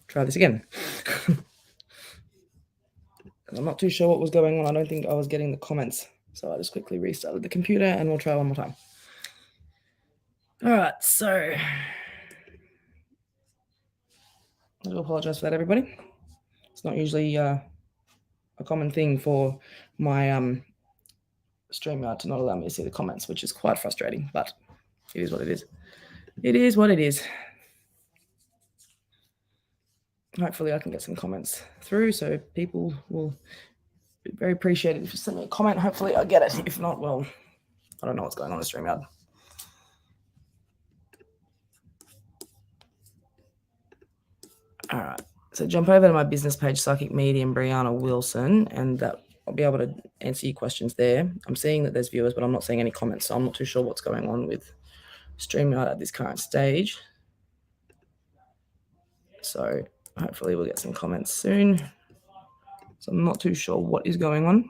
try this again. I'm not too sure what was going on. I don't think I was getting the comments. So I just quickly restarted the computer and we'll try one more time. All right, so I do apologize for that, everybody. It's not usually a common thing for my StreamYard to not allow me to see the comments, which is quite frustrating, but it is what it is. It is what it is. Hopefully I can get some comments through, so people will be very appreciated if you send me a comment. Hopefully I get it. If not, well, I don't know what's going on with StreamYard. All right, so jump over to my business page, Psychic Medium Brianna Wilson, and I'll be able to answer your questions there. I'm seeing that there's viewers, but I'm not seeing any comments, so I'm not too sure what's going on with StreamYard at this current stage. So hopefully we'll get some comments soon. So I'm not too sure what is going on.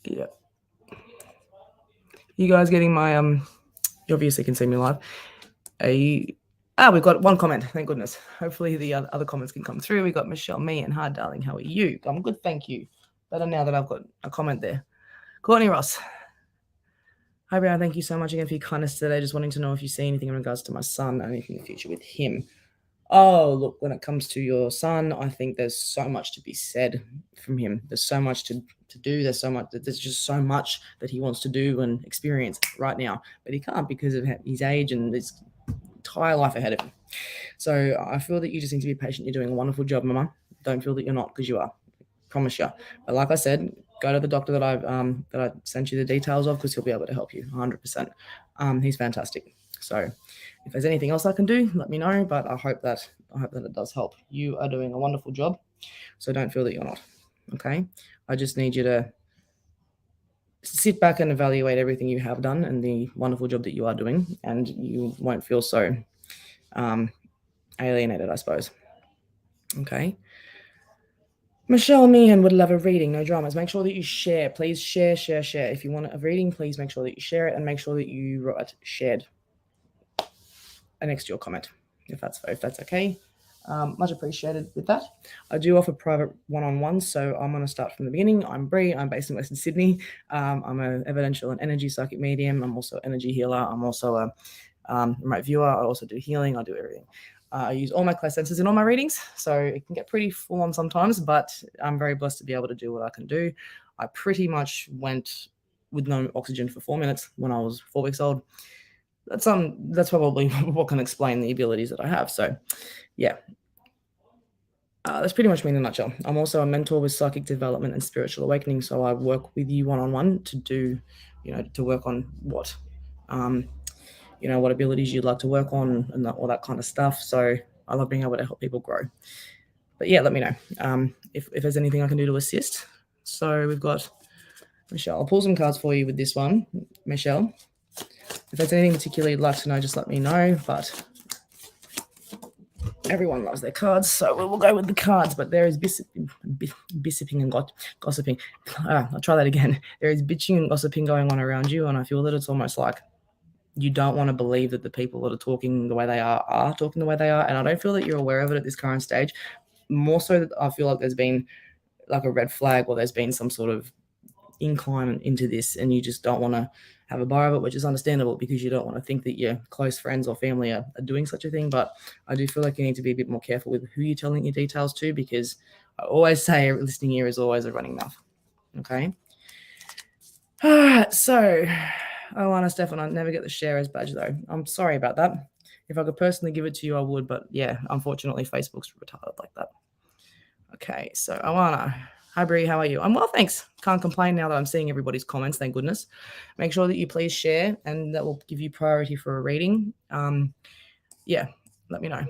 Yeah. You guys getting my you obviously can see me live. We've got one comment, thank goodness. Hopefully the other comments can come through. We got Michelle, me, and Hi darling, how are you? I'm good, thank you. Better now that I've got a comment there. Courtney Ross. Hi Brian, thank you so much again for your kindness today. Just wanting to know if you see anything in regards to my son and anything in the future with him. Oh, look, when it comes to your son, I think there's so much to be said from him. There's so much to do. There's just so much that he wants to do and experience right now, but he can't because of his age and his entire life ahead of him. So I feel that you just need to be patient. You're doing a wonderful job, Mama. Don't feel that you're not, because you are. Promise you. But like I said, go to the doctor that I sent you the details of, because he'll be able to help you 100%. He's fantastic. So if there's anything else I can do, let me know. But I hope that it does help. You are doing a wonderful job, so don't feel that you're not. Okay. I just need you to sit back and evaluate everything you have done and the wonderful job that you are doing, and you won't feel so alienated, I suppose. Okay. Michelle Meehan would love a reading, no dramas. Make sure that you share. Please share. If you want a reading, please make sure that you share it, and make sure that you write shared next to your comment, if that's okay. Much appreciated with that. I do offer private one-on-ones, so I'm going to start from the beginning. I'm Bree. I'm based in Western Sydney. I'm an evidential and energy psychic medium. I'm also an energy healer. I'm also a remote viewer. I also do healing. I do everything. I use all my clairsensors in all my readings, so it can get pretty full on sometimes, but I'm very blessed to be able to do what I can do. I pretty much went with no oxygen for 4 minutes when I was 4 weeks old. That's probably what can explain the abilities that I have. So yeah, that's pretty much me in a nutshell. I'm also a mentor with psychic development and spiritual awakening, so I work with you one-on-one to do, to work on what what abilities you'd like to work on and all that kind of stuff. So I love being able to help people grow. But yeah, let me know if there's anything I can do to assist. So we've got Michelle. I'll pull some cards for you with this one, Michelle. If there's anything particular you'd like to know, just let me know. But everyone loves their cards, so we'll go with the cards. But there is bissipping and gossiping. I'll try that again. There is bitching and gossiping going on around you, and I feel that it's almost like you don't want to believe that the people that are talking the way they are talking the way they are. And I don't feel that you're aware of it at this current stage. More so that I feel like there's been like a red flag, or there's been some sort of incline into this, and you just don't want to have a bar of it, which is understandable because you don't want to think that your close friends or family are doing such a thing. But I do feel like you need to be a bit more careful with who you're telling your details to, because I always say a listening ear is always a running mouth. Okay. All right. So, Alana Stefan, I never get the sharers badge though. I'm sorry about that. If I could personally give it to you, I would. But yeah, unfortunately, Facebook's retarded like that. Okay. So, Alana. Hi, Bree. How are you? I'm well, thanks. Can't complain now that I'm seeing everybody's comments. Thank goodness. Make sure that you please share, and that will give you priority for a reading. Yeah, let me know.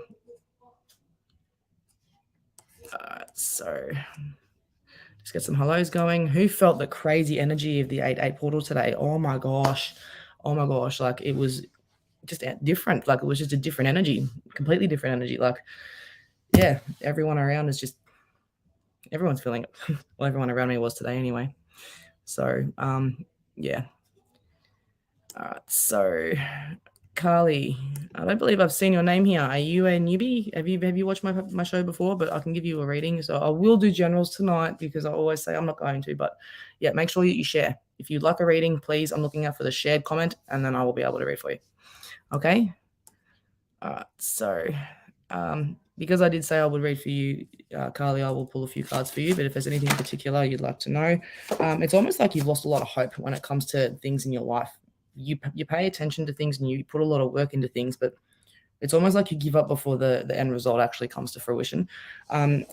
So just get some hellos going. Who felt the crazy energy of the 8-8 portal today? Oh my gosh. Like, it was just different. Like, it was just a different energy, completely different energy. Like, yeah, everyone around is just, everyone's feeling it. Well, everyone around me was today anyway. So, yeah. All right. So Carly, I don't believe I've seen your name here. Are you a newbie? Have you watched my show before? But I can give you a reading. So I will do generals tonight because I always say I'm not going to. But yeah, make sure that you share. If you'd like a reading, please, I'm looking out for the shared comment, and then I will be able to read for you. Okay? All right. So because I did say I would read for you, Carly, I will pull a few cards for you. But if there's anything in particular you'd like to know, it's almost like you've lost a lot of hope when it comes to things in your life. You pay attention to things and you put a lot of work into things, but it's almost like you give up before the end result actually comes to fruition. I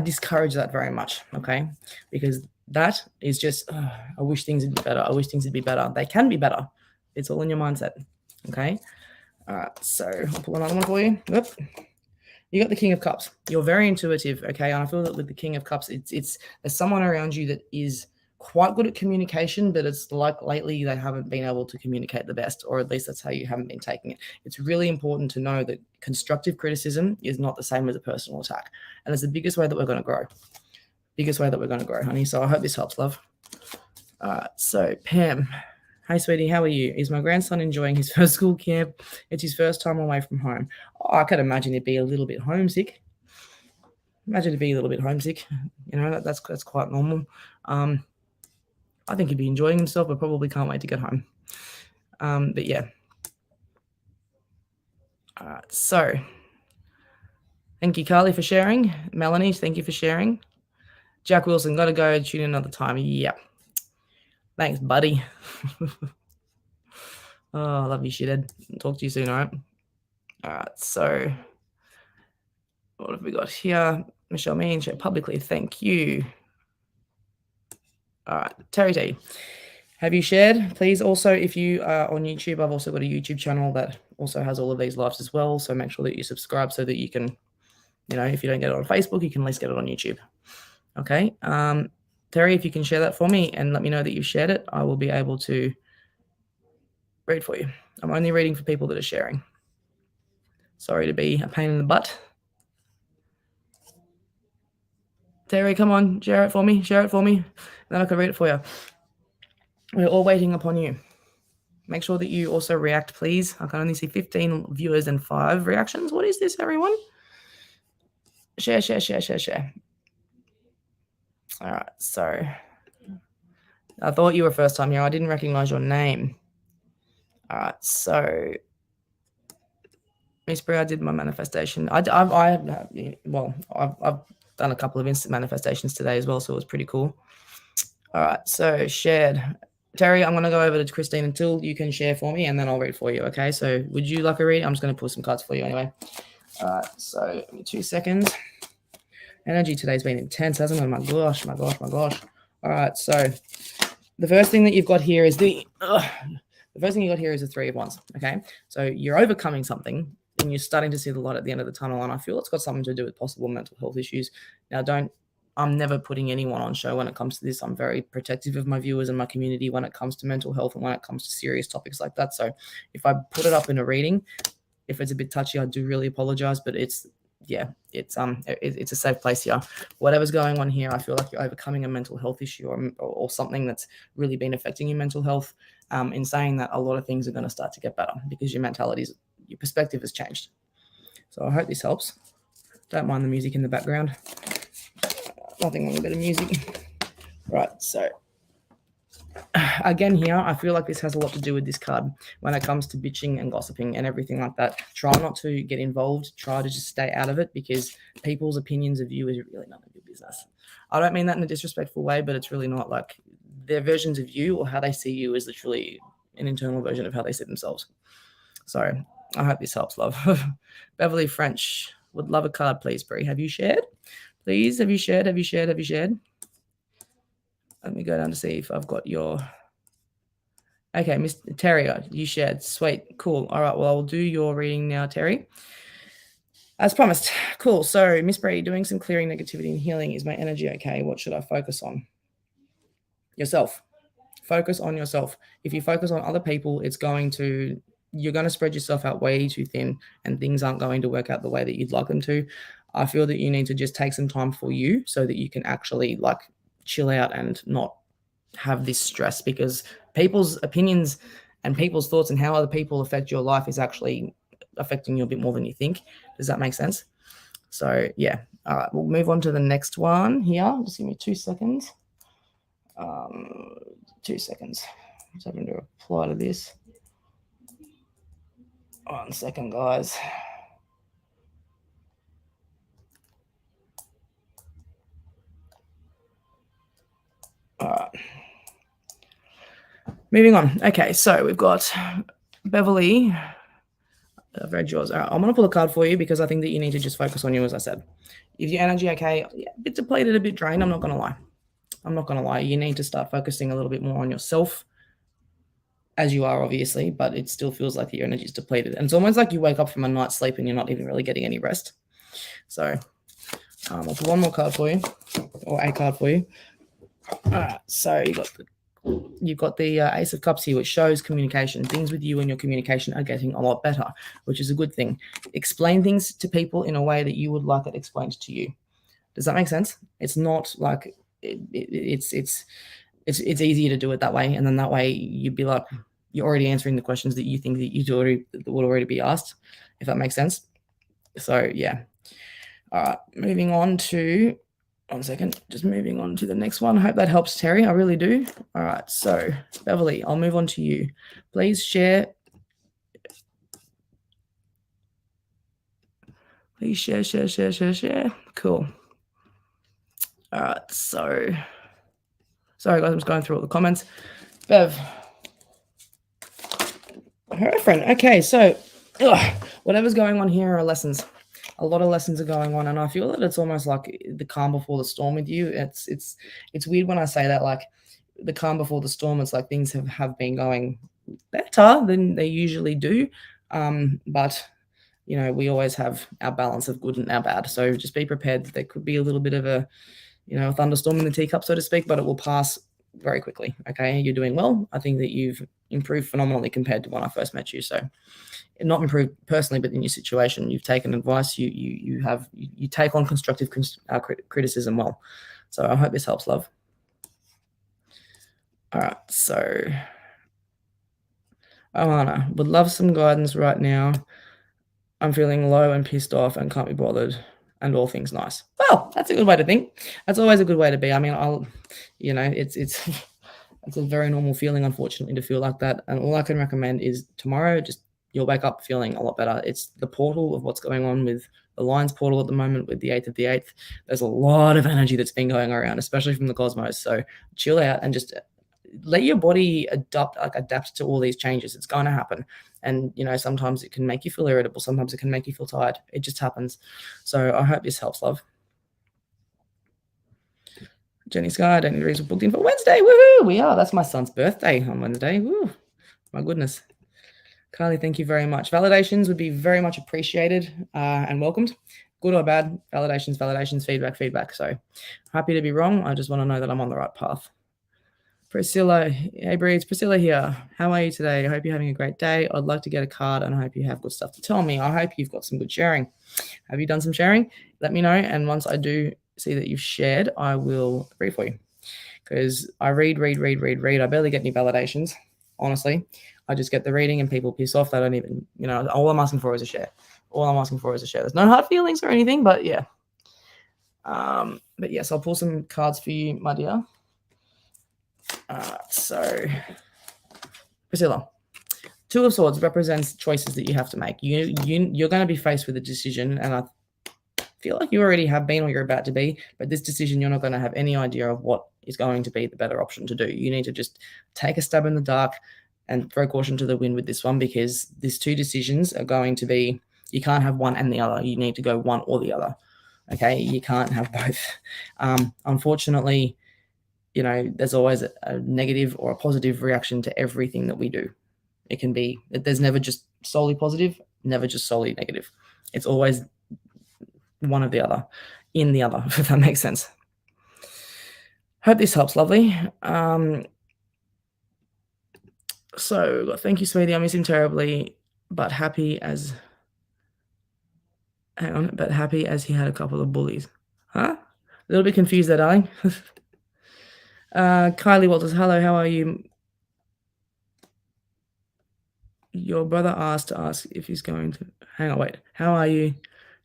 discourage that very much, okay? Because that is just, I wish things would be better. I wish things would be better. They can be better. It's all in your mindset, okay? All right, so I'll pull another one for you. Oop. You got the King of Cups. You're very intuitive, okay? And I feel that with the King of Cups, it's there's someone around you that is quite good at communication, but it's like lately they haven't been able to communicate the best, or at least that's how you haven't been taking it. It's really important to know that constructive criticism is not the same as a personal attack. And it's the biggest way that we're going to grow. Biggest way that we're going to grow, honey. So I hope this helps, love. So Pam. Hey, sweetie, how are you? Is my grandson enjoying his first school camp? It's his first time away from home. Oh, I could imagine he'd be a little bit homesick. Imagine he'd be a little bit homesick. You know, that's quite normal. I think he'd be enjoying himself, but probably can't wait to get home. But yeah. So thank you, Carly, for sharing. Melanie, thank you for sharing. Jack Wilson, got to go tune in another time. Yeah. Thanks, buddy. Oh, I love you, shithead. Talk to you soon, all right? All right, so what have we got here? Michelle Mean, share publicly. Thank you. All right, Terry T. Have you shared? Please also, if you are on YouTube, I've also got a YouTube channel that also has all of these lives as well. So make sure that you subscribe so that you can, you know, if you don't get it on Facebook, you can at least get it on YouTube. Okay. Terry, if you can share that for me and let me know that you've shared it, I will be able to read for you. I'm only reading for people that are sharing. Sorry to be a pain in the butt. Terry, come on, share it for me. Share it for me. Then I can read it for you. We're all waiting upon you. Make sure that you also react, please. I can only see 15 viewers and 5 reactions. What is this, everyone? Share, share, share, share, share. All right, so I thought you were first time here. I didn't recognize your name. All right, so Miss Bree, I did my manifestation. I've done a couple of instant manifestations today as well, so it was pretty cool. All right, so shared. Terry, I'm going to go over to Christine until you can share for me, and then I'll read for you, okay? So would you like a read? I'm just going to pull some cards for you anyway. All right, so give me 2 seconds. Energy today's been intense, hasn't it? My gosh. All right, so the first thing that you've got here is the first thing you got here is the 3 of Wands, okay? So you're overcoming something, and you're starting to see the light at the end of the tunnel, and I feel it's got something to do with possible mental health issues. Now, I'm never putting anyone on show when it comes to this. I'm very protective of my viewers and my community when it comes to mental health and when it comes to serious topics like that. So if I put it up in a reading, if it's a bit touchy, I do really apologize, but it's a safe place here. Whatever's going on here, I feel like you're overcoming a mental health issue or something that's really been affecting your mental health. In saying that, a lot of things are going to start to get better because your perspective has changed. So I hope this helps. Don't mind the music in the background. Nothing wrong with a bit of music. Right, so again here, I feel like this has a lot to do with this card when it comes to bitching and gossiping and everything like that. Try not to get involved. Try to just stay out of it because people's opinions of you is really none of your business. I don't mean that in a disrespectful way, but it's really not. Like their versions of you or how they see you is literally an internal version of how they see themselves. So I hope this helps, love. Beverly French would love a card, please, Bree. Have you shared? Please, have you shared? Let me go down to see if I've got your... Okay, Miss Terry, you shared. Sweet, cool. All right, well, I'll do your reading now, Terry. As promised. Cool. So, Miss Bree, doing some clearing negativity and healing. Is my energy okay? What should I focus on? Yourself. Focus on yourself. If you focus on other people, you're going to spread yourself out way too thin and things aren't going to work out the way that you'd like them to. I feel that you need to just take some time for you so that you can actually chill out and not have this stress because people's opinions and people's thoughts and how other people affect your life is actually affecting you a bit more than you think. Does that make sense? So yeah, all right, we'll move on to the next one here. Just give me 2 seconds. 2 seconds. I'm just having to reply to this. 1 second, guys. All right. Moving on. Okay, so we've got Beverly. I've read yours. All right, I'm going to pull a card for you because I think that you need to just focus on you, as I said. Is your energy okay? Yeah, a bit depleted, a bit drained. I'm not going to lie. I'm not going to lie. You need to start focusing a little bit more on yourself, as you are, obviously, but it still feels like your energy is depleted. And it's almost like you wake up from a night's sleep and you're not even really getting any rest. So I'll put one more card for you, or a card for you. All right, so you've got the Ace of Cups here, which shows communication. Things with you and your communication are getting a lot better, which is a good thing. Explain things to people in a way that you would like it explained to you. Does that make sense? It's not like it's easier to do it that way, and then that way you'd be like you're already answering the questions that you think that would already be asked, if that makes sense. So yeah. All right, moving on to 1 second, just moving on to the next one. I hope that helps, Terry. I really do. All right, so Beverly, I'll move on to you. Please share. Please share. Cool. All right, so sorry guys, I'm just going through all the comments. Bev, her friend. Okay, so whatever's going on here are lessons. A lot of lessons are going on, and I feel that it's almost like the calm before the storm with you. It's weird when I say that, like the calm before the storm. It's like things have been going better than they usually do, but you know, we always have our balance of good and our bad. So just be prepared. There could be a little bit of a, you know, a thunderstorm in the teacup, so to speak, but it will pass very quickly. Okay, you're doing well. I think that you've improved phenomenally compared to when I first met you. So not improved personally, but in your situation, you've taken advice. You take on constructive criticism well. So I hope this helps, love. All right, so Alana, would love some guidance right now. I'm feeling low and pissed off and can't be bothered, and all things nice. Well, that's a good way to think. That's always a good way to be. I mean, it's it's a very normal feeling, unfortunately, to feel like that. And all I can recommend is tomorrow, just you'll wake up feeling a lot better. It's the portal of what's going on with the Lions portal at the moment with the 8th of the 8th. There's a lot of energy that's been going around, especially from the cosmos. So chill out and just let your body adapt to all these changes. It's going to happen. And, you know, sometimes it can make you feel irritable. Sometimes it can make you feel tired. It just happens. So I hope this helps, love. Jenny Sky, Danny Reeves booked in for Wednesday. Woohoo! We are. That's my son's birthday on Wednesday. Woo! My goodness. Carly, thank you very much. Validations would be very much appreciated and welcomed. Good or bad, validations, feedback. So happy to be wrong. I just want to know that I'm on the right path. Priscilla, hey Bree, it's Priscilla here. How are you today? I hope you're having a great day. I'd like to get a card and I hope you have good stuff to tell me. I hope you've got some good sharing. Have you done some sharing? Let me know. And once I do see that you've shared, I will read for you. Because I read. I barely get any validations, honestly. I just get the reading and people piss off. They don't even, you know, all I'm asking for is a share. There's no hard feelings or anything, but yeah. But yes, I'll pull some cards for you, my dear. So, Priscilla, Two of Swords represents choices that you have to make. You're going to be faced with a decision, and I feel like you already have been or you're about to be, but this decision, you're not going to have any idea of what is going to be the better option to do. You need to just take a stab in the dark and throw caution to the wind with this one, because these two decisions are going to be, you can't have one and the other. You need to go one or the other. Okay, you can't have both. Unfortunately, you know, there's always a negative or a positive reaction to everything that we do. It can be, there's never just solely positive, never just solely negative. It's always one of the other, in the other, if that makes sense. Hope this helps, lovely. So thank you, sweetie. I miss him terribly, but happy as he had a couple of bullies. Huh? A little bit confused there, darling. Kylie Walters, hello, how are you? Your brother asked to ask if he's going to... Hang on, wait. How are you?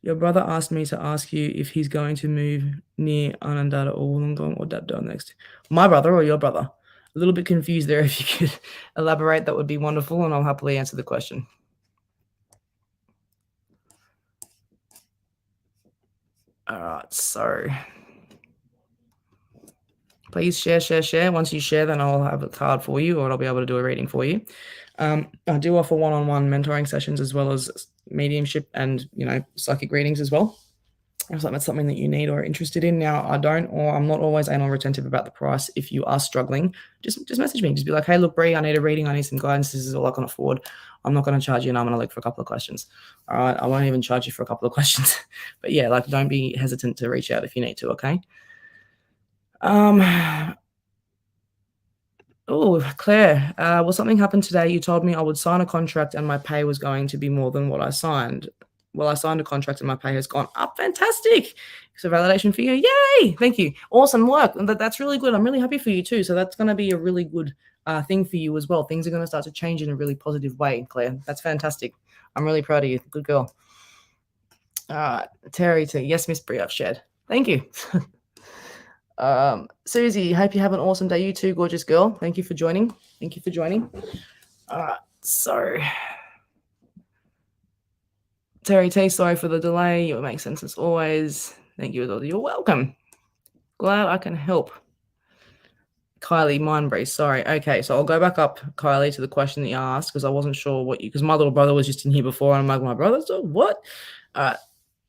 Your brother asked me to ask you if he's going to move near Anandata or Wollongong or Dapdale next. My brother or your brother? A little bit confused there. If you could elaborate, that would be wonderful, and I'll happily answer the question. All right, so please share. Once you share, then I'll have a card for you, or I'll be able to do a reading for you. I do offer one-on-one mentoring sessions as well as mediumship and, psychic readings as well. If that's something that you need or are interested in. Now, I'm not always anal retentive about the price. If you are struggling, just message me. Just be like, hey, look, Bree, I need a reading. I need some guidance. This is all I can afford. I'm not going to charge you, and I'm going to look for a couple of questions. All right. I won't even charge you for a couple of questions. But yeah, don't be hesitant to reach out if you need to. Okay. Oh, Claire, will something happen today? You told me I would sign a contract and my pay was going to be more than what I signed. Well, I signed a contract and my pay has gone up. Fantastic. So validation for you. Yay. Thank you. Awesome work. That's really good. I'm really happy for you too. So that's going to be a really good thing for you as well. Things are going to start to change in a really positive way, Claire. That's fantastic. I'm really proud of you. Good girl. Terry T. Yes, Miss Bree, I've shared. Thank you. Susie, hope you have an awesome day. You too, gorgeous girl. Thank you for joining. So Terry T, sorry for the delay. It makes sense as always. Thank you. You're welcome. Glad I can help. Kylie, Mindbreeze, sorry. Okay, so I'll go back up, Kylie, to the question that you asked, because I wasn't sure because my little brother was just in here before, and I'm like, my brother? So what?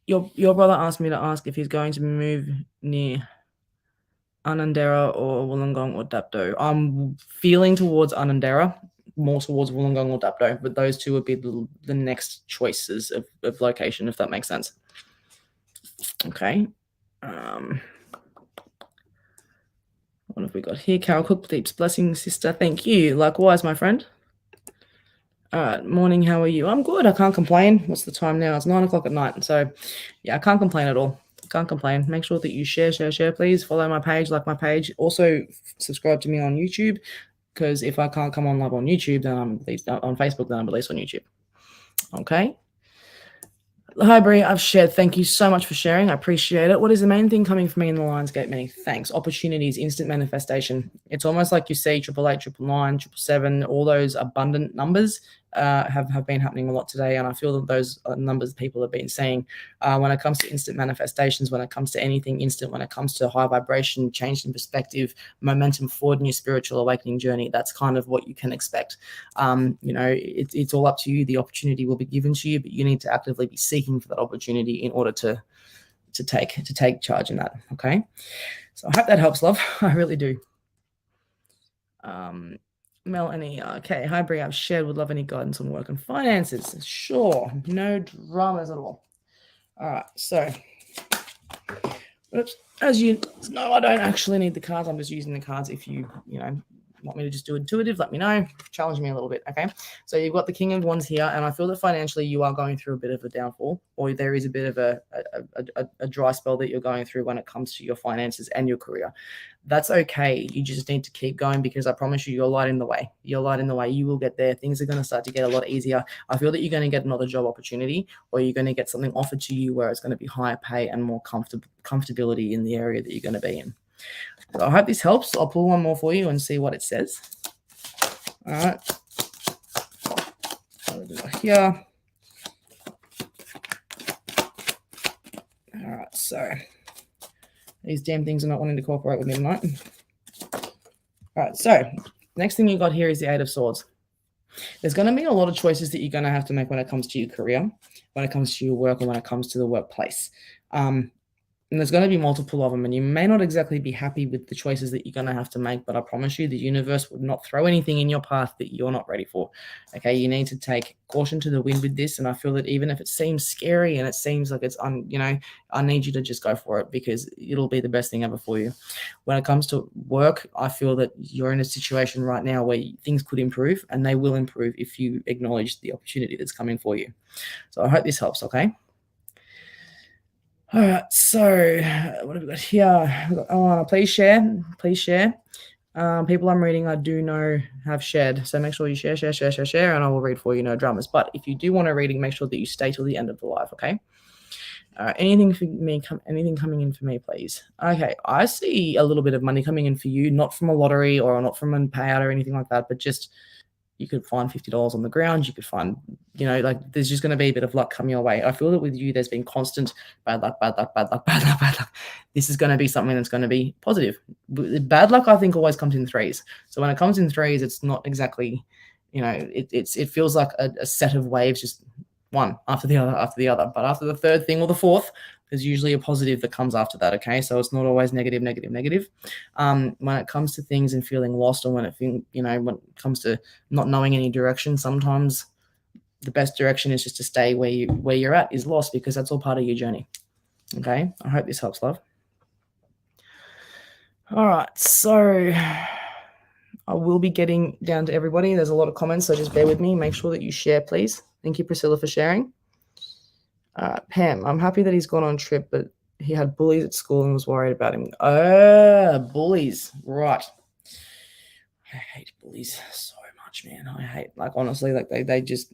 Your brother asked me to ask if he's going to move near Anandera or Wollongong or Dapto. I'm feeling towards Anandera, more towards Wollongong or Dapto, but those two would be the next choices of location, if that makes sense. Okay. What have we got here? Carol Cook, Deep's blessing, sister. Thank you. Likewise, my friend. All right. Morning. How are you? I'm good. I can't complain. What's the time now? It's 9:00 at night. So, yeah, I can't complain at all. Can't complain. Make sure that you share. Please follow my page, like my page. Also, subscribe to me on YouTube, because if I can't come on live on YouTube, then I'm at least on Facebook, then I'm at least on YouTube. Okay. Hi, Bree. I've shared. Thank you so much for sharing. I appreciate it. What is the main thing coming for me in the Lionsgate many? Thanks. Opportunities, instant manifestation. It's almost like you see 888, 999, 777, all those abundant numbers have been happening a lot today. And I feel that those numbers people have been seeing when it comes to instant manifestations, when it comes to anything instant, when it comes to high vibration, change in perspective, momentum forward in your spiritual awakening journey. That's kind of what you can expect. It's all up to you. The opportunity will be given to you, but you need to actively be seeking for that opportunity in order to take charge in that. Okay. So I hope that helps, love. I really do. Melanie, okay. Hi, Bree. I've shared. Would love any guidance on work and finances. Sure. No dramas at all. All right. So, as you know, I don't actually need the cards. I'm just using the cards. If you want me to just do intuitive, let me know. Challenge me a little bit. Okay. So you've got the King of Wands here, and I feel that financially you are going through a bit of a downfall, or there is a bit of a dry spell that you're going through when it comes to your finances and your career. That's okay. You just need to keep going, because I promise you, you're light in the way. You're light in the way. You will get there. Things are going to start to get a lot easier. I feel that you're going to get another job opportunity, or you're going to get something offered to you where it's going to be higher pay and more comfortability in the area that you're going to be in. So I hope this helps. I'll pull one more for you and see what it says. All right. Here. All right. So these damn things are not wanting to cooperate with me tonight. All right. So next thing you got here is the Eight of Swords. There's going to be a lot of choices that you're going to have to make when it comes to your career, when it comes to your work, or when it comes to the workplace. And there's going to be multiple of them, and you may not exactly be happy with the choices that you're going to have to make, but I promise you the universe would not throw anything in your path that you're not ready for. Okay, you need to take caution to the wind with this, and I feel that even if it seems scary and it seems like it's, I need you to just go for it, because it'll be the best thing ever for you. When it comes to work, I feel that you're in a situation right now where things could improve, and they will improve if you acknowledge the opportunity that's coming for you. So I hope this helps, okay? All right, so what have we got here? We've got Alana, please share. People I'm reading, I do know have shared. So make sure you share, and I will read for you, no dramas. But if you do want a reading, make sure that you stay till the end of the live, okay? Anything for me? Anything coming in for me, please? Okay, I see a little bit of money coming in for you, not from a lottery or not from a payout or anything like that, but just you could find $50 on the ground. You could find, like there's just going to be a bit of luck coming your way. I feel that with you, there's been constant bad luck, bad luck, bad luck, bad luck, bad luck. This is going to be something that's going to be positive. Bad luck, I think, always comes in threes. So when it comes in threes, it's not exactly, it feels like a set of waves, just one after the other, after the other. But after the third thing or the fourth, there's usually a positive that comes after that. Okay, so it's not always negative, negative, negative. When it comes to things and feeling lost, or when it comes to not knowing any direction, sometimes the best direction is just to stay where you're at is lost, because that's all part of your journey. Okay, I hope this helps, love. All right, so I will be getting down to everybody. There's a lot of comments, so just bear with me. Make sure that you share, please. Thank you, Priscilla, for sharing. Pam, I'm happy that he's gone on trip, but he had bullies at school and was worried about him. Bullies, right. I hate bullies so much, man. I hate, honestly, they just,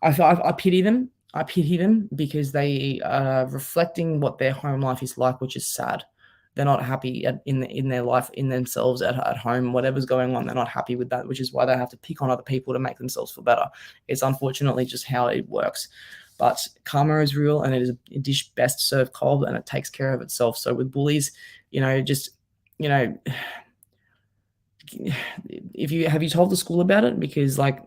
I pity them. I pity them because they are reflecting what their home life is like, which is sad. They're not happy in their life, in themselves, at home, whatever's going on. They're not happy with that, which is why they have to pick on other people to make themselves feel better. It's unfortunately just how it works. But karma is real, and it is a dish best served cold, and it takes care of itself. So with bullies, have you told the school about it? Because I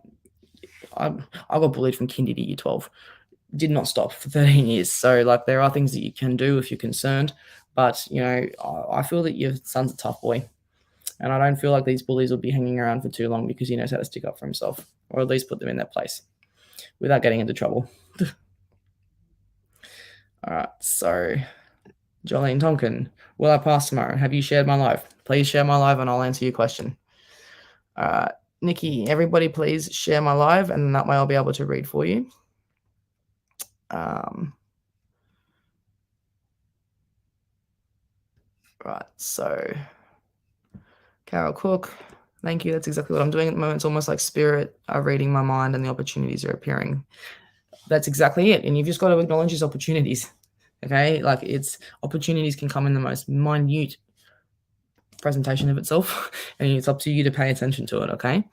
got bullied from kinder to year 12. Did not stop for 13 years. So there are things that you can do if you're concerned. But, I feel that your son's a tough boy. And I don't feel like these bullies will be hanging around for too long, because he knows how to stick up for himself, or at least put them in their place without getting into trouble. All right. So, Jolene Tonkin, will I pass tomorrow? Have you shared my live? Please share my live and I'll answer your question. Nikki, everybody please share my live, and that way I'll be able to read for you. Right, so Carol Cook, thank you. That's exactly what I'm doing at the moment. It's almost like spirit are reading my mind and the opportunities are appearing. That's exactly it. And you've just got to acknowledge these opportunities. Okay, it's opportunities can come in the most minute presentation of itself, and it's up to you to pay attention to it. Okay.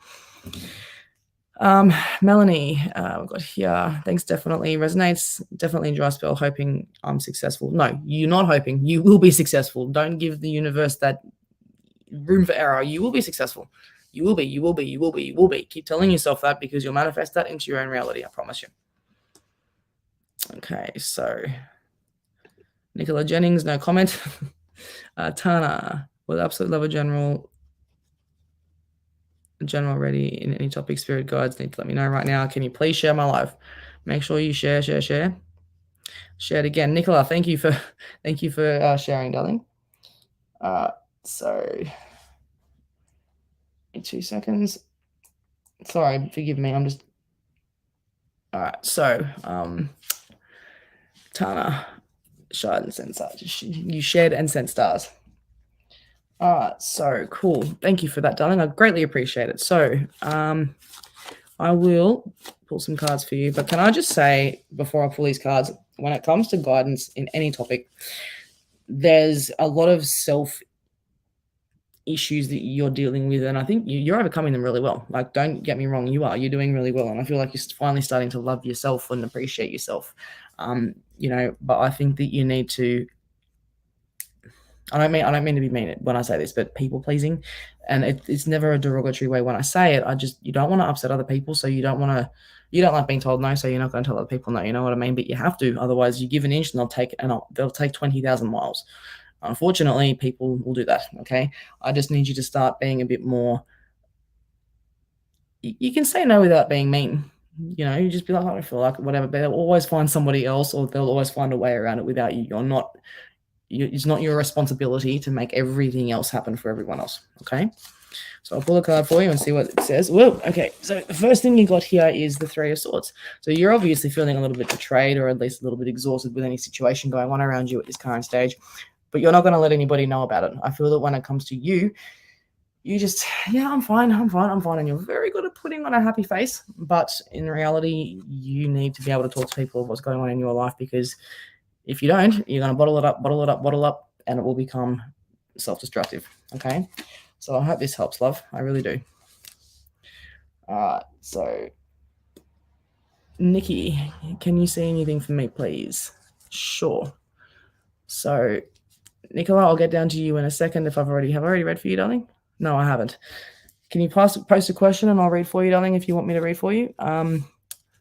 Melanie, we've got here. Thanks, definitely resonates. Definitely dry spell. Hoping I'm successful. No, you're not hoping. You will be successful. Don't give the universe that room for error. You will be successful. You will be. You will be. You will be. You will be. Keep telling yourself that, because you'll manifest that into your own reality. I promise you. Okay, so Nicola Jennings, no comment. Tana, with absolute love of general ready in any topic. Spirit guides need to let me know right now. Can you please share my live? Make sure you share it again. Nicola, thank you for sharing, darling. So in 2 seconds, sorry, forgive me, I'm just all right. So Tana, shared and sent stars. You shared and sent stars. All right, so cool. Thank you for that, darling. I greatly appreciate it. So I will pull some cards for you, but can I just say, before I pull these cards, when it comes to guidance in any topic, there's a lot of self issues that you're dealing with, and I think you're overcoming them really well. Don't get me wrong, you're doing really well, and I feel like you're finally starting to love yourself and appreciate yourself. But I think that you need to, I don't mean to be mean when I say this, but people pleasing, and it's never a derogatory way when I say it. You don't want to upset other people, so you don't like being told no, so you're not going to tell other people no. You know what I mean? But you have to, otherwise you give an inch and they'll take 20,000 miles. Unfortunately, people will do that. Okay, I just need you to start being a bit more. You can say no without being mean. You just be like, I don't feel like it, whatever. But they'll always find somebody else, or they'll always find a way around it without you. It's not your responsibility to make everything else happen for everyone else. Okay, so I'll pull a card for you and see what it says. Whoa, okay, so the first thing you got here is the Three of Swords. So you're obviously feeling a little bit betrayed, or at least a little bit exhausted with any situation going on around you at this current stage, but you're not going to let anybody know about it. I feel that when it comes to you, you just, yeah, I'm fine. And you're very good at putting on a happy face. But in reality, you need to be able to talk to people of what's going on in your life, because if you don't, you're going to bottle it up, and it will become self-destructive. Okay. So I hope this helps, love. I really do. All right. So, Nikki, can you see anything for me, please? Sure. So, Nicola, I'll get down to you in a second if have I already read for you, darling? No, I haven't. Can you post a question and I'll read for you, darling, if you want me to read for you?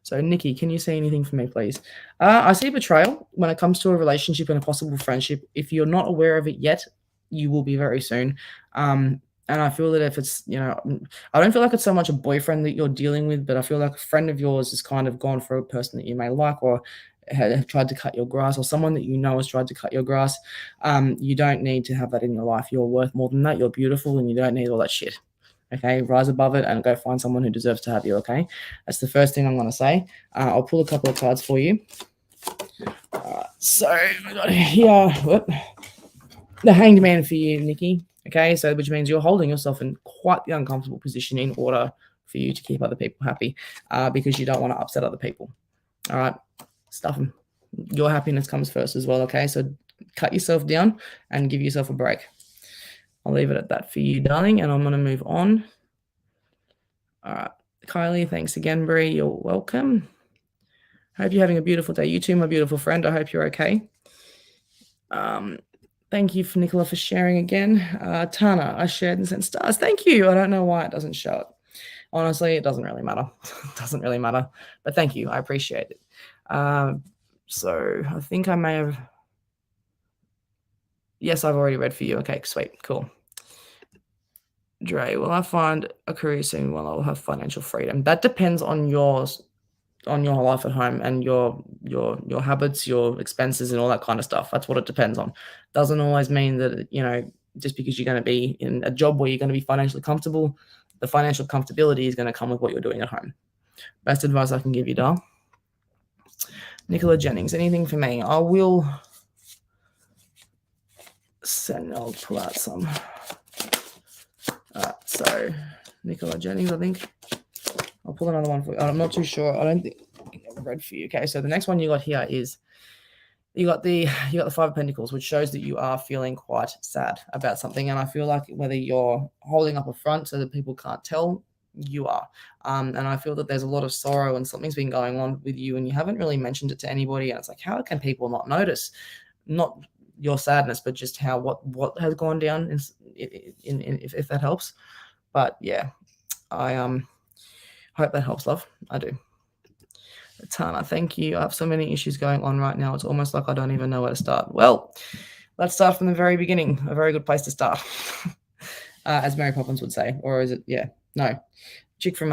So, Nikki, can you see anything for me, please? I see betrayal when it comes to a relationship and a possible friendship. If you're not aware of it yet, you will be very soon. And I feel that if it's, I don't feel like it's so much a boyfriend that you're dealing with, but I feel like a friend of yours has kind of gone for a person that you may like, or have tried to cut your grass, or someone that you know has tried to cut your grass. You don't need to have that in your life. You're worth more than that. You're beautiful, and you don't need all that shit. Okay, rise above it and go find someone who deserves to have you. Okay, that's the first thing I'm going to say. I'll pull a couple of cards for you. So we got here the Hanged Man for you, Nikki. Okay, so which means you're holding yourself in quite the uncomfortable position in order for you to keep other people happy, because you don't want to upset other people. All right, stuff them. Your happiness comes first as well. Okay, so cut yourself down and give yourself a break. I'll leave it at that for you, darling, and I'm going to move on. All right, Kylie, thanks again, Bree. You're welcome. Hope you're having a beautiful day. You too, my beautiful friend. I hope you're okay. Thank you, for Nicola, for sharing again. Tana, I shared and sent stars. Thank you. I don't know why it doesn't show it. Honestly, it doesn't really matter. It doesn't really matter. But thank you. I appreciate it. So I think I may have... Yes, I've already read for you. Okay, sweet. Cool. Dre, will I find a career soon when I'll have financial freedom? That depends on your life at home and your habits, your expenses, and all that kind of stuff. That's what it depends on. Doesn't always mean that, just because you're going to be in a job where you're going to be financially comfortable, the financial comfortability is going to come with what you're doing at home. Best advice I can give you, Dar. Nicola Jennings, anything for me? I will send, I'll pull out some. So Nicola Jennings, I think. I'll pull another one for you. I'm not too sure. I don't think I've read for you. Okay, so the next one you got here is you got the Five of Pentacles, which shows that you are feeling quite sad about something. And I feel like whether you're holding up a front so that people can't tell, you are. And I feel that there's a lot of sorrow and something's been going on with you and you haven't really mentioned it to anybody. And it's like, how can people not notice? Not your sadness, but just how what has gone down if that helps. But yeah, I hope that helps, love. I do. Tana, thank you. I have so many issues going on right now. It's almost like I don't even know where to start. Well, let's start from the very beginning. A very good place to start, as Mary Poppins would say. Or is it? Yeah, no. Chick from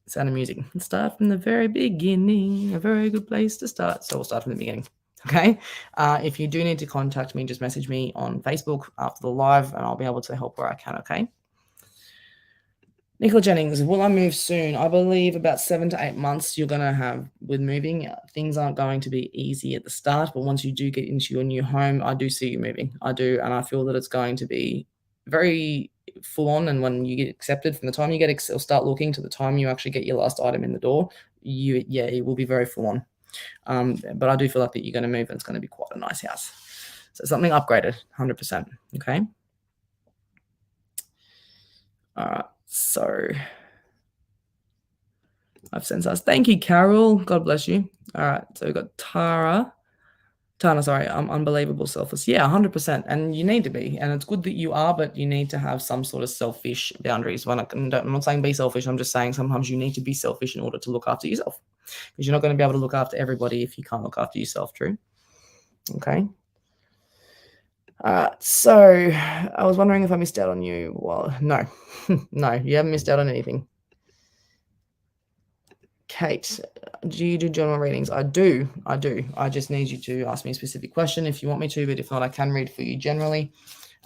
Sound of Music. Let's start from the very beginning. A very good place to start. So we'll start from the beginning. Okay. If you do need to contact me, just message me on Facebook after the live, and I'll be able to help where I can. Okay. Nicola Jennings, will I move soon? I believe about 7 to 8 months you're going to have with moving. Things aren't going to be easy at the start, but once you do get into your new home, I do see you moving. I do, and I feel that it's going to be very full on. And when you get accepted, from the time you get or start looking to the time you actually get your last item in the door, it will be very full on. But I do feel like that you're going to move, and it's going to be quite a nice house. So something upgraded, 100%. Okay. All right. So I've sent us. Thank you, Carol. God bless you. All right. So we've got Tana, sorry. I'm unbelievable selfless. Yeah, 100%. And you need to be. And it's good that you are, but you need to have some sort of selfish boundaries. I'm not saying be selfish. I'm just saying sometimes you need to be selfish in order to look after yourself. Because you're not going to be able to look after everybody if you can't look after yourself, true? Okay. So I was wondering if I missed out on you. Well, no. No, you haven't missed out on anything. Kate, do you do general readings? I do. I just need you to ask me a specific question if you want me to, but if not, I can read for you generally.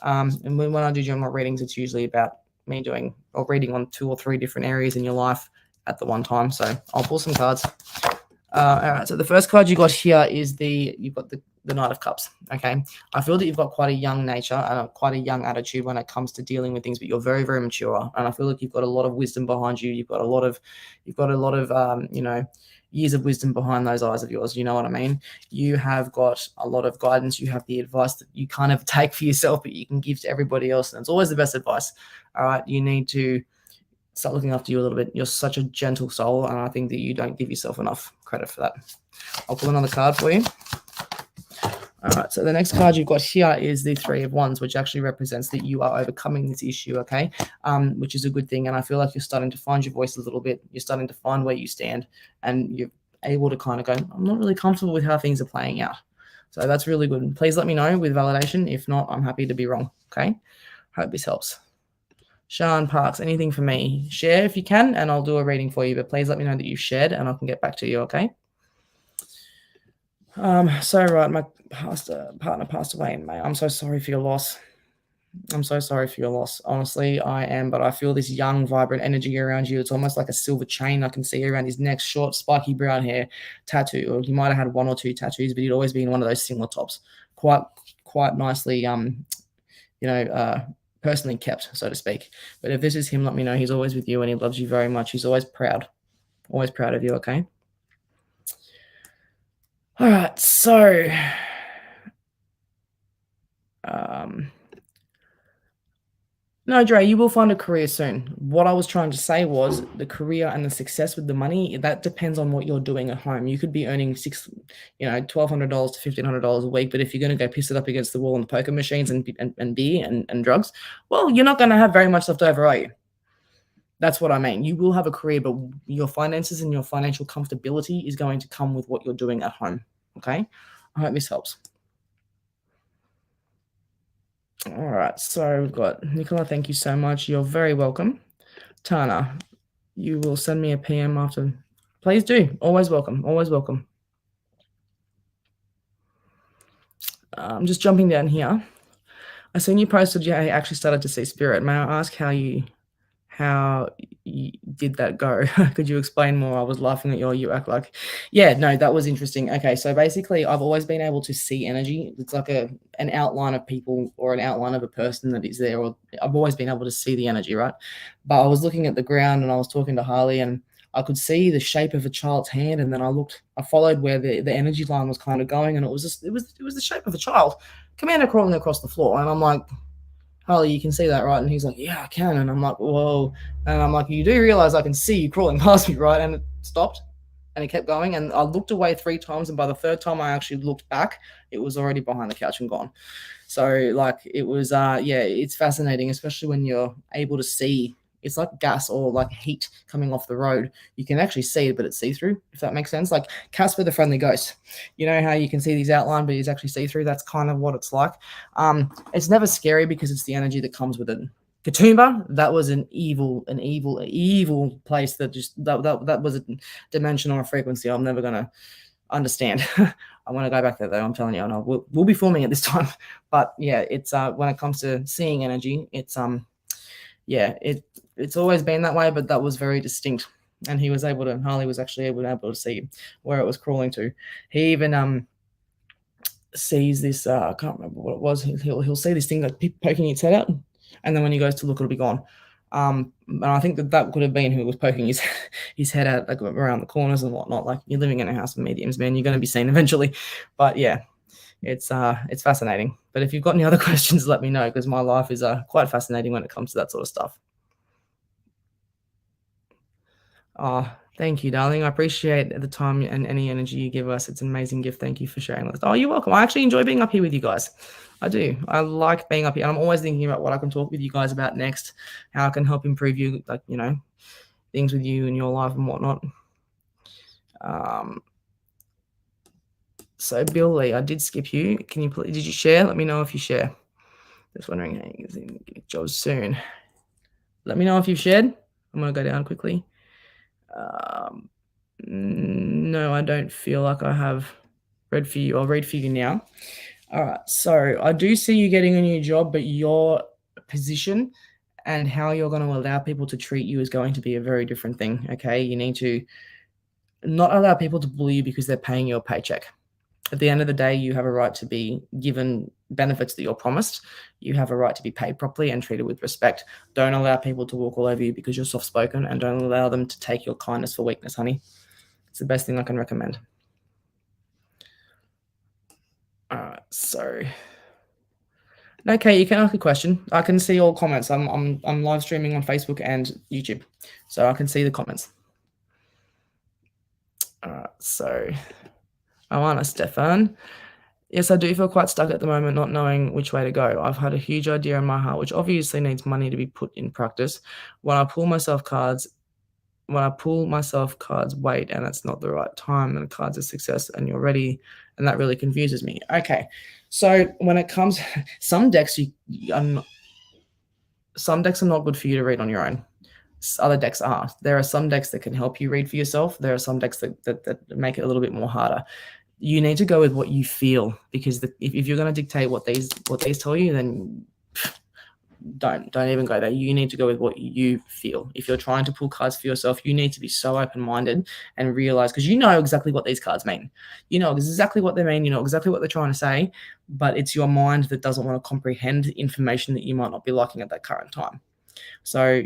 And when I do general readings, it's usually about me doing or reading on 2 or 3 different areas in your life at the one time. So I'll pull some cards. All right. So the first card you got here is you've got the the Knight of Cups. Okay, I feel that you've got quite a young nature and quite a young attitude when it comes to dealing with things, but you're very, very mature, and I feel like you've got a lot of wisdom behind you. You've got a lot of years of wisdom behind those eyes of yours. You know what I mean? You have got a lot of guidance. You have the advice that you kind of take for yourself, but you can give to everybody else, and it's always the best advice. All right, you need to start looking after you a little bit. You're such a gentle soul, and I think that you don't give yourself enough credit for that. I'll pull another card for you. All right, so the next card you've got here is the Three of Wands, which actually represents that you are overcoming this issue, okay, which is a good thing. And I feel like you're starting to find your voice a little bit. You're starting to find where you stand, and you're able to kind of go, I'm not really comfortable with how things are playing out. So that's really good. Please let me know with validation. If not, I'm happy to be wrong, okay? Hope this helps. Sean Parks, anything for me? Share if you can, and I'll do a reading for you, but please let me know that you've shared, and I can get back to you, okay? So right, my partner passed away in May. I'm so sorry for your loss. I'm so sorry for your loss. Honestly, I am, but I feel this young, vibrant energy around you. It's almost like a silver chain I can see around his neck, short, spiky brown hair, tattoo, or he might have had 1 or 2 tattoos, but he'd always been one of those singlet tops. Quite nicely, personally kept, so to speak. But if this is him, let me know. He's always with you and he loves you very much. He's always proud of you, okay? All right, so no, Dre, you will find a career soon. What I was trying to say was the career and the success with the money, that depends on what you're doing at home. You could be earning $1,200 to $1,500 a week, but if you're going to go piss it up against the wall on the poker machines and beer and drugs, well, you're not going to have very much left over, are you? That's what I mean. You will have a career, but your finances and your financial comfortability is going to come with what you're doing at home, okay? I hope this helps. All right, so we've got Nicola, thank you so much. You're very welcome. Tana, you will send me a PM after. Please do. Always welcome. Always welcome. I'm just jumping down here. I seen you posted you actually started to see spirit. May I ask how you did that go? Could you explain more? I was laughing at you act like, yeah, no, that was interesting. Okay, so basically I've always been able to see energy. It's like an outline of people or an outline of a person that is there, or I've always been able to see the energy, right? But I was looking at the ground and I was talking to Harley and I could see the shape of a child's hand, and then I followed where the energy line was kind of going, and it was the shape of a child, Commander crawling across the floor, and I'm like, Harley, you can see that, right? And he's like, yeah, I can. And I'm like, whoa. And I'm like, you do realize I can see you crawling past me, right? And it stopped and it kept going. And I looked away 3 times. And by the 3rd time I actually looked back, it was already behind the couch and gone. So like it was, it's fascinating, especially when you're able to see. It's like gas or like heat coming off the road. You can actually see it, but it's see-through, if that makes sense. Like Casper the Friendly Ghost. You know how you can see these outline, but he's actually see-through? That's kind of what it's like. It's never scary because it's the energy that comes with it. Katoomba, that was an evil place that just that was a dimension or a frequency I'm never gonna understand. I want to go back there though. I'm telling you, and we'll be filming it this time. But yeah, it's when it comes to seeing energy, it's it's always been that way, but that was very distinct. And Harley was actually able to see where it was crawling to. He even sees this, I can't remember what it was. He'll see this thing like poking its head out, and then when he goes to look, it'll be gone. And I think that could have been who was poking his head out like around the corners and whatnot. Like you're living in a house of mediums, man. You're going to be seen eventually. But yeah, it's fascinating. But if you've got any other questions, let me know, because my life is quite fascinating when it comes to that sort of stuff. Oh, thank you, darling. I appreciate the time and any energy you give us. It's an amazing gift. Thank you for sharing with us. Oh, you're welcome. I actually enjoy being up here with you guys. I do. I like being up here. And I'm always thinking about what I can talk with you guys about next, how I can help improve you, like, things with you and your life and whatnot. So Billy, I did skip you. Did you share? Let me know if you share. Just wondering how you can get jobs soon. Let me know if you've shared. I'm going to go down quickly. No, I don't feel like I have read for you. I'll read for you now. All right. So I do see you getting a new job, but your position and how you're going to allow people to treat you is going to be a very different thing. Okay. You need to not allow people to bully you because they're paying your paycheck. At the end of the day, you have a right to be given benefits that you're promised. You have a right to be paid properly and treated with respect. Don't allow people to walk all over you because you're soft-spoken, and don't allow them to take your kindness for weakness, honey. It's the best thing I can recommend. All right, so okay, you can ask a question. I can see all comments. I'm live streaming on Facebook and YouTube, so I can see the comments. All right, so Alana Stefan. Yes, I do feel quite stuck at the moment, not knowing which way to go. I've had a huge idea in my heart, which obviously needs money to be put in practice. When I pull myself cards, wait, and it's not the right time, and cards are success, and you're ready, and that really confuses me. Okay, so when it comes, some decks some decks are not good for you to read on your own. Other decks are. There are some decks that can help you read for yourself. There are some decks that make it a little bit more harder. You need to go with what you feel, because if you're going to dictate what these tell you, then don't even go there. You need to go with what you feel. If you're trying to pull cards for yourself, you need to be so open-minded and realize, because you know exactly what these cards mean. You know exactly what they mean. You know exactly what they're trying to say, but it's your mind that doesn't want to comprehend information that you might not be liking at that current time. So,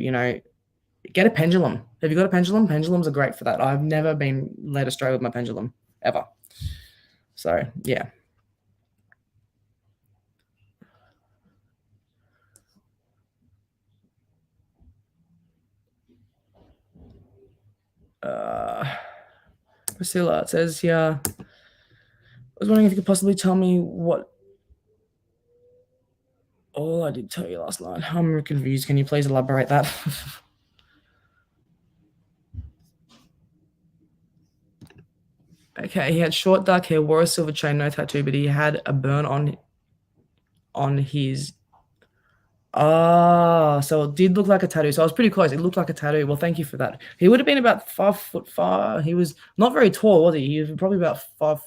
get a pendulum. Have you got a pendulum? Pendulums are great for that. I've never been led astray with my pendulum, ever. So, yeah. Priscilla, it says here, I was wondering if you could possibly tell me what all I did tell you last night. I'm confused. Can you please elaborate that? Okay, he had short dark hair, wore a silver chain, no tattoo, but he had a burn on his. So it did look like a tattoo. So I was pretty close. It looked like a tattoo. Well, thank you for that. He would have been about 5'5". He was not very tall, was he? He was probably about 5'8",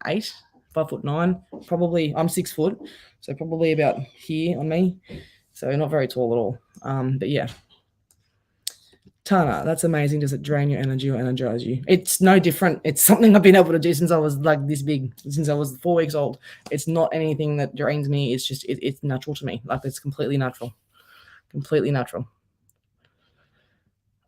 5'9". Probably, I'm 6 foot, so probably about here on me. So not very tall at all. But yeah. Tana, that's amazing. Does it drain your energy or energize you? It's no different. It's something I've been able to do since I was like this big, since I was 4 weeks old. It's not anything that drains me. It's just, it's natural to me. Like, it's completely natural. Completely natural.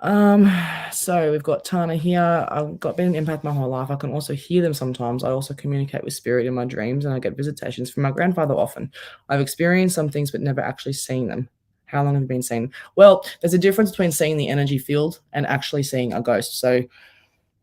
So we've got Tana here. I've been an empath my whole life. I can also hear them sometimes. I also communicate with spirit in my dreams, and I get visitations from my grandfather often. I've experienced some things but never actually seen them. How long have you been seeing? Well, there's a difference between seeing the energy field and actually seeing a ghost. So,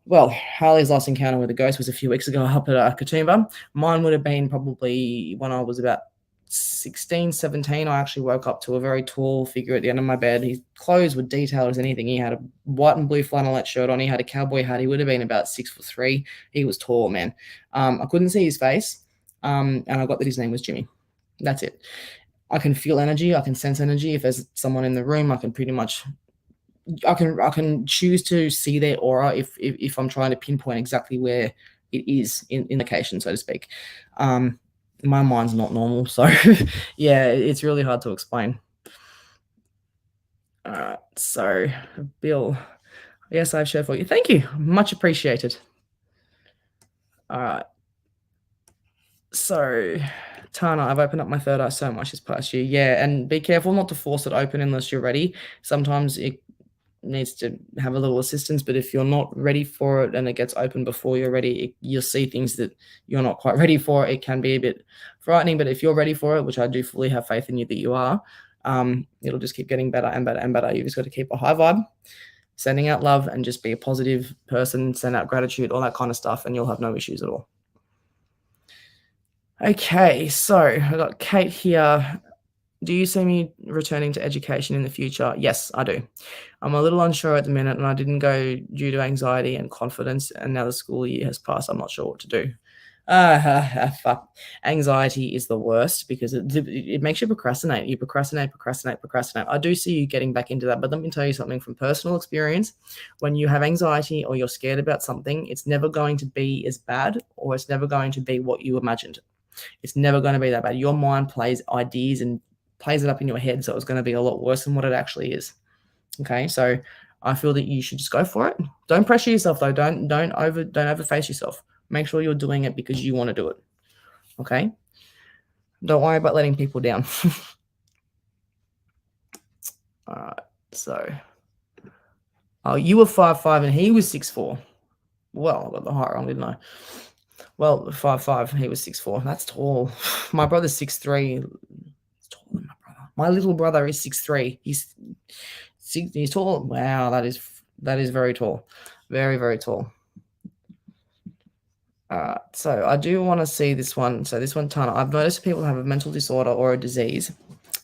well, Harley's last encounter with a ghost was a few weeks ago up at Katoomba. Mine would have been probably when I was about 16, 17. I actually woke up to a very tall figure at the end of my bed. His clothes were detailed as anything. He had a white and blue flannelette shirt on. He had a cowboy hat. He would have been about 6'3". He was tall, man. I couldn't see his face, and I got that his name was Jimmy. That's it. I can feel energy. I can sense energy. If there's someone in the room, I can pretty much, I can choose to see their aura if I'm trying to pinpoint exactly where it is in location, so to speak. My mind's not normal, so yeah, it's really hard to explain. All right, so Bill, yes, I've shared for you. Thank you, much appreciated. All right, so Tana, I've opened up my third eye so much this past year. Yeah, and be careful not to force it open unless you're ready. Sometimes it needs to have a little assistance, but if you're not ready for it and it gets open before you're ready, you'll see things that you're not quite ready for. It can be a bit frightening, but if you're ready for it, which I do fully have faith in you that you are, it'll just keep getting better and better and better. You just got to keep a high vibe, sending out love, and just be a positive person, send out gratitude, all that kind of stuff, and you'll have no issues at all. Okay, so I got Kate here. Do you see me returning to education in the future? Yes, I do. I'm a little unsure at the minute, and I didn't go due to anxiety and confidence, and now the school year has passed. I'm not sure what to do. Fuck. Anxiety is the worst because it makes you procrastinate. You procrastinate. I do see you getting back into that, but let me tell you something from personal experience. When you have anxiety or you're scared about something, it's never going to be as bad, or it's never going to be what you imagined. It's never going to be that bad. Your mind plays ideas and plays it up in your head, so it's going to be a lot worse than what it actually is. Okay, so I feel that you should just go for it. Don't pressure yourself though. Don't overface yourself. Make sure you're doing it because you want to do it. Okay? Don't worry about letting people down. All right. So, you were 5'5" and he was 6'4". Well, I got the height wrong, didn't I? Well, 5'5", he was 6'4". That's tall. My brother's 6'3". He's taller than my brother. My little brother is 6'3". He's tall. Wow, that is very tall. Very, very tall. So I do want to see this one. So this one, Tana, I've noticed people who have a mental disorder or a disease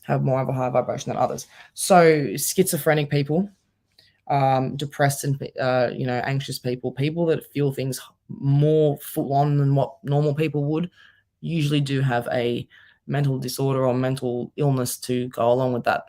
have more of a high vibration than others. So schizophrenic people, depressed and anxious people that feel things more full on than what normal people would, usually do have a mental disorder or mental illness to go along with that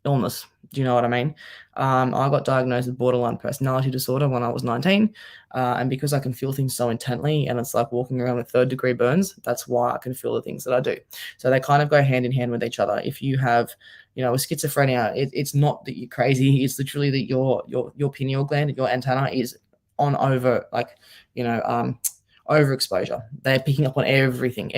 illness. Do you know what I mean? I got diagnosed with borderline personality disorder when I was 19, and because I can feel things so intently, and it's like walking around with third-degree burns, that's why I can feel the things that I do. So they kind of go hand in hand with each other. If you have, with schizophrenia, it's not that you're crazy. It's literally that your pineal gland, your antenna, is on overexposure. They're picking up on everything.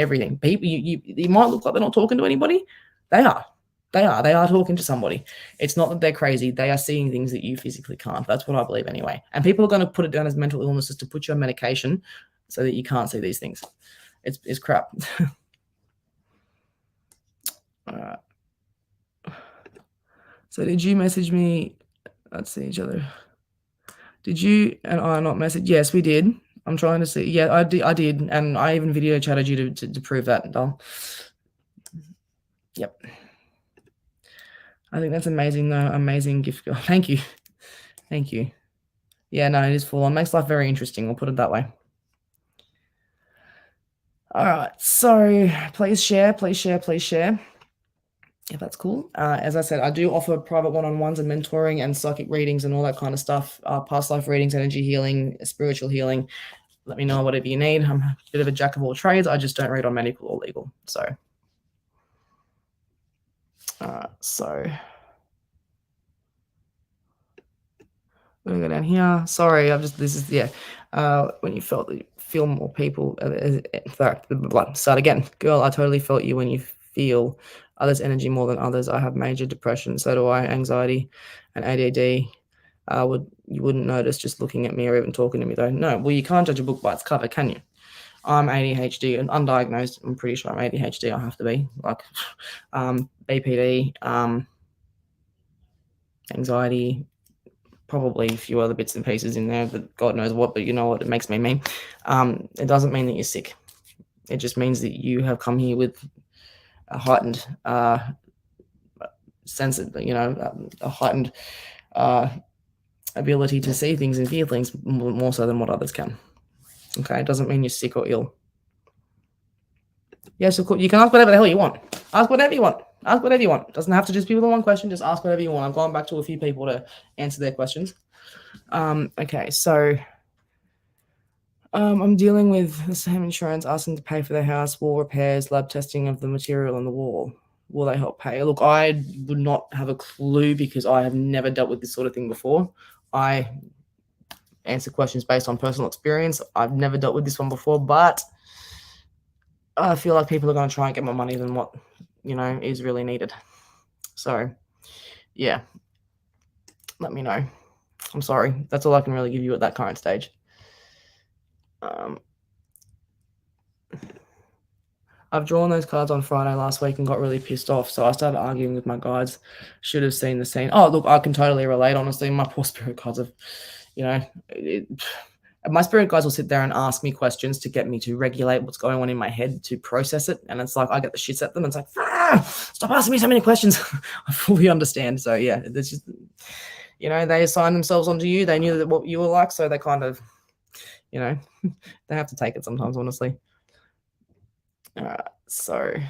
People, you might look like they're not talking to anybody. They are. They are talking to somebody. It's not that they're crazy. They are seeing things that you physically can't. That's what I believe anyway. And people are going to put it down as mental illnesses to put you on medication so that you can't see these things. It's crap. All right. So did you message me? Let's see each other. Did you and I not message? Yes, we did. I'm trying to see. Yeah, I did. And I even video chatted you to prove that, doll. Yep. I think that's amazing, though. Amazing gift. Thank you. Thank you. Yeah, no, it is full on. Makes life very interesting. We'll put it that way. All right. So please share. If that's cool. As I said, I do offer private one-on-ones and mentoring and psychic readings and all that kind of stuff. Past life readings, energy healing, spiritual healing. Let me know whatever you need. I'm a bit of a jack of all trades. I just don't read on medical or legal. So, we're gonna go down here. Sorry, when you felt that you feel more people. Start again. Girl, I totally felt you when you feel others' energy more than others. I have major depression. So do I. Anxiety and ADD. You wouldn't notice just looking at me or even talking to me, though. No, well, you can't judge a book by its cover, can you? I'm ADHD and undiagnosed. I'm pretty sure I'm ADHD. I have to be BPD, anxiety, probably a few other bits and pieces in there, but God knows what. But you know what it makes me mean. It doesn't mean that you're sick. It just means that you have come here with a heightened sense of, a heightened ability to see things and feel things more so than what others can. Okay, it doesn't mean you're sick or ill. Yes, of course. You can ask whatever the hell you want. Ask whatever you want. It doesn't have to just be with the one question. Just ask whatever you want. I've gone back to a few people to answer their questions. Okay, so I'm dealing with the same insurance, asking to pay for their house, wall repairs, lab testing of the material on the wall. Will they help pay? Look, I would not have a clue because I have never dealt with this sort of thing before. I answer questions based on personal experience. I've never dealt with this one before, but I feel like people are going to try and get more money than what, is really needed. So, yeah, let me know. I'm sorry. That's all I can really give you at that current stage. I've drawn those cards on Friday last week and got really pissed off, so I started arguing with my guides. Should have seen the scene. Oh, look, I can totally relate, honestly. My poor spirit guides have, my spirit guides will sit there and ask me questions to get me to regulate what's going on in my head, to process it. And it's like, I get the shits at them. And it's like, stop asking me so many questions. I fully understand. So yeah, it's just, they assigned themselves onto you. They knew that what you were like. So they kind of, they have to take it sometimes, honestly. So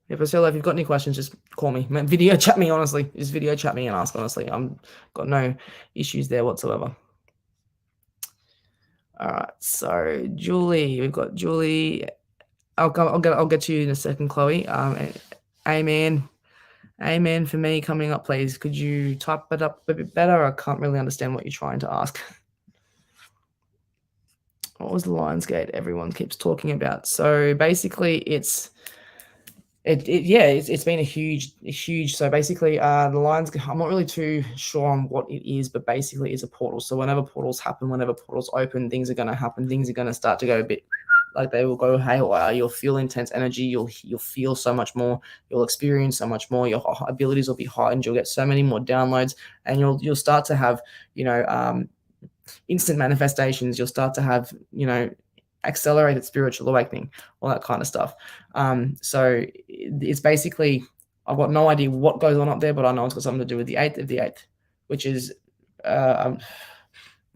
if you've got any questions, just call me. Video chat me, honestly. Just video chat me and ask, honestly. I'm got no issues there whatsoever. All right, so Julie, we've got Julie. I'll get to you in a second, Chloe. Amen. Amen for me coming up, please. Could you type it up a bit better? I can't really understand what you're trying to ask. What was the Lionsgate everyone keeps talking about? So basically, it's been a huge. So basically, the Lions. I'm not really too sure on what it is, but basically, it's a portal. So whenever portals happen, whenever portals open, things are going to happen. Things are going to start to go a bit like they will go haywire. You'll feel intense energy. You'll feel so much more. You'll experience so much more. Your abilities will be heightened. You'll get so many more downloads, and you'll start to have instant manifestations. You'll start to have accelerated spiritual awakening, all that kind of stuff. So it's basically, I've got no idea what goes on up there, but I know it's got something to do with the 8th of the 8th, which is a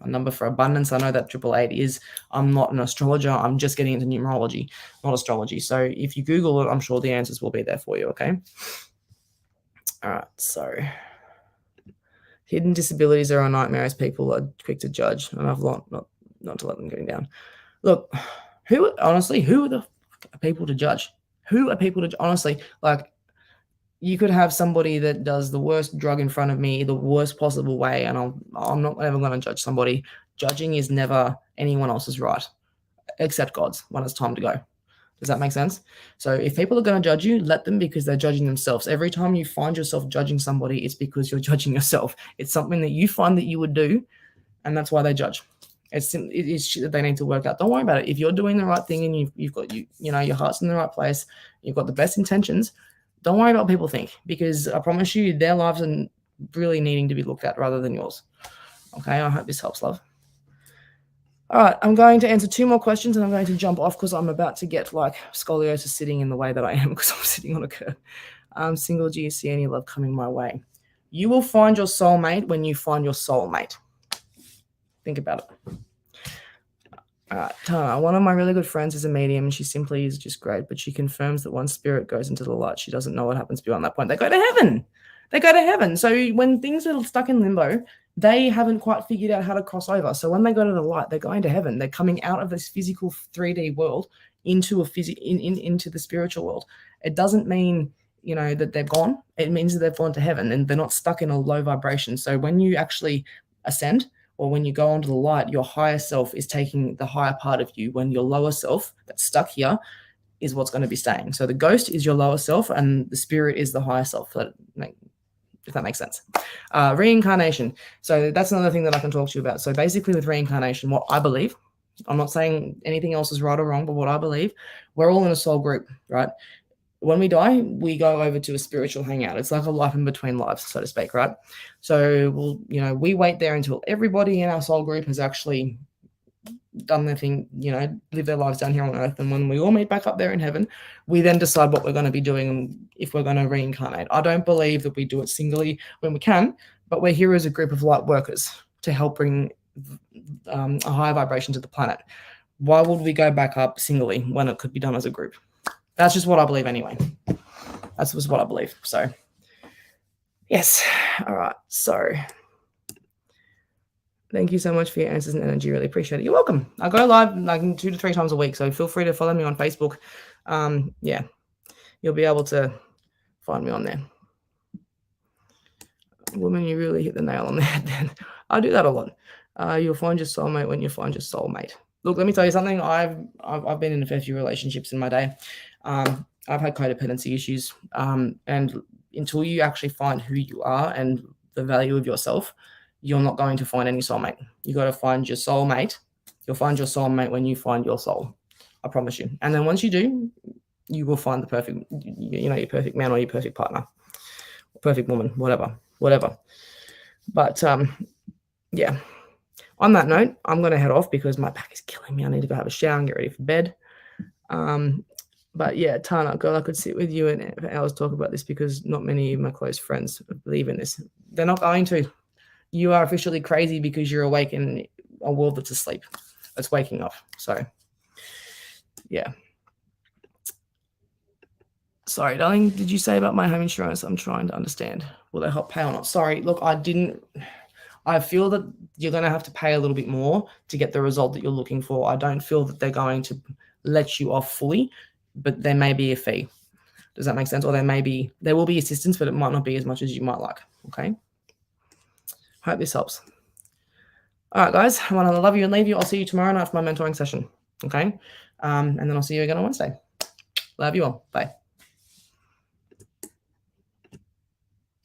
number for abundance. I know that 888 is. I'm not an astrologer. I'm just getting into numerology, not astrology. So if you Google it, I'm sure the answers will be there for you, okay? All right, so hidden disabilities are a nightmare as people are quick to judge, and I've learned not to let them get down. Look, who are the people to judge? Who are people to honestly, like, you could have somebody that does the worst drug in front of me, the worst possible way, and I'm not ever going to judge somebody. Judging is never anyone else's right, except God's when it's time to go. Does that make sense? So if people are going to judge you, let them, because they're judging themselves. Every time you find yourself judging somebody, it's because you're judging yourself. It's something that you find that you would do, and that's why they judge. It's shit that they need to work out. Don't worry about it. If you're doing the right thing and you've got your heart's in the right place, you've got the best intentions, don't worry about what people think, because I promise you their lives are really needing to be looked at rather than yours. Okay, I hope this helps, love. All right, I'm going to answer 2 more questions and I'm going to jump off because I'm about to get like scoliosis sitting in the way that I am because I'm sitting on a curb. I'm single. Do you see any love coming my way? You will find your soulmate when you find your soulmate. Think about it. All right, Tana, one of my really good friends is a medium and she simply is just great, but she confirms that once spirit goes into the light, she doesn't know what happens beyond that point. They go to heaven. They go to heaven. So when things are stuck in limbo, they haven't quite figured out how to cross over. So when they go to the light, they're going to heaven. They're coming out of this physical 3D world into into the spiritual world. It doesn't mean that they're gone. It means that they've gone to heaven and they're not stuck in a low vibration. So when you actually ascend, or when you go onto the light, your higher self is taking the higher part of you, when your lower self that's stuck here is what's going to be staying. So the ghost is your lower self and the spirit is the higher self, if that makes sense. Reincarnation. So that's another thing that I can talk to you about. So basically with reincarnation, what I believe, I'm not saying anything else is right or wrong, but what I believe, we're all in a soul group, right? When we die, we go over to a spiritual hangout. It's like a life in between lives, so to speak, right? So we wait there until everybody in our soul group has actually done their thing, live their lives down here on earth. And when we all meet back up there in heaven, we then decide what we're going to be doing and if we're going to reincarnate. I don't believe that we do it singly when we can, but we're here as a group of light workers to help bring a higher vibration to the planet. Why would we go back up singly when it could be done as a group? That's just what I believe anyway. That's just what I believe. So, yes. All right. So, thank you so much for your answers and energy. Really appreciate it. You're welcome. I go live like 2 to 3 times a week, so feel free to follow me on Facebook. Yeah, you'll be able to find me on there. Woman, you really hit the nail on the head then. I do that a lot. You'll find your soulmate when you find your soulmate. Look, let me tell you something. I've been in a fair few relationships in my day. I've had codependency issues. And until you actually find who you are and the value of yourself, you're not going to find any soulmate. You got to find your soulmate. You'll find your soulmate when you find your soul. I promise you. And then once you do, you will find the perfect, your perfect man or your perfect partner, perfect woman, whatever. But yeah. On that note, I'm going to head off because my back is killing me. I need to go have a shower and get ready for bed. But yeah, Tana, girl, I could sit with you and for hours talk about this because not many of my close friends believe in this. They're not going to. You are officially crazy because you're awake in a world that's asleep, that's waking up. So, yeah. Sorry, darling, did you say about my home insurance? I'm trying to understand. Will they help pay or not? Sorry, look, I feel that you're going to have to pay a little bit more to get the result that you're looking for. I don't feel that they're going to let you off fully, but there may be a fee. Does that make sense? Or there will be assistance, but it might not be as much as you might like. Okay. Hope this helps. All right, guys. I want to love you and leave you. I'll see you tomorrow night for my mentoring session. Okay. And then I'll see you again on Wednesday. Love you all. Bye.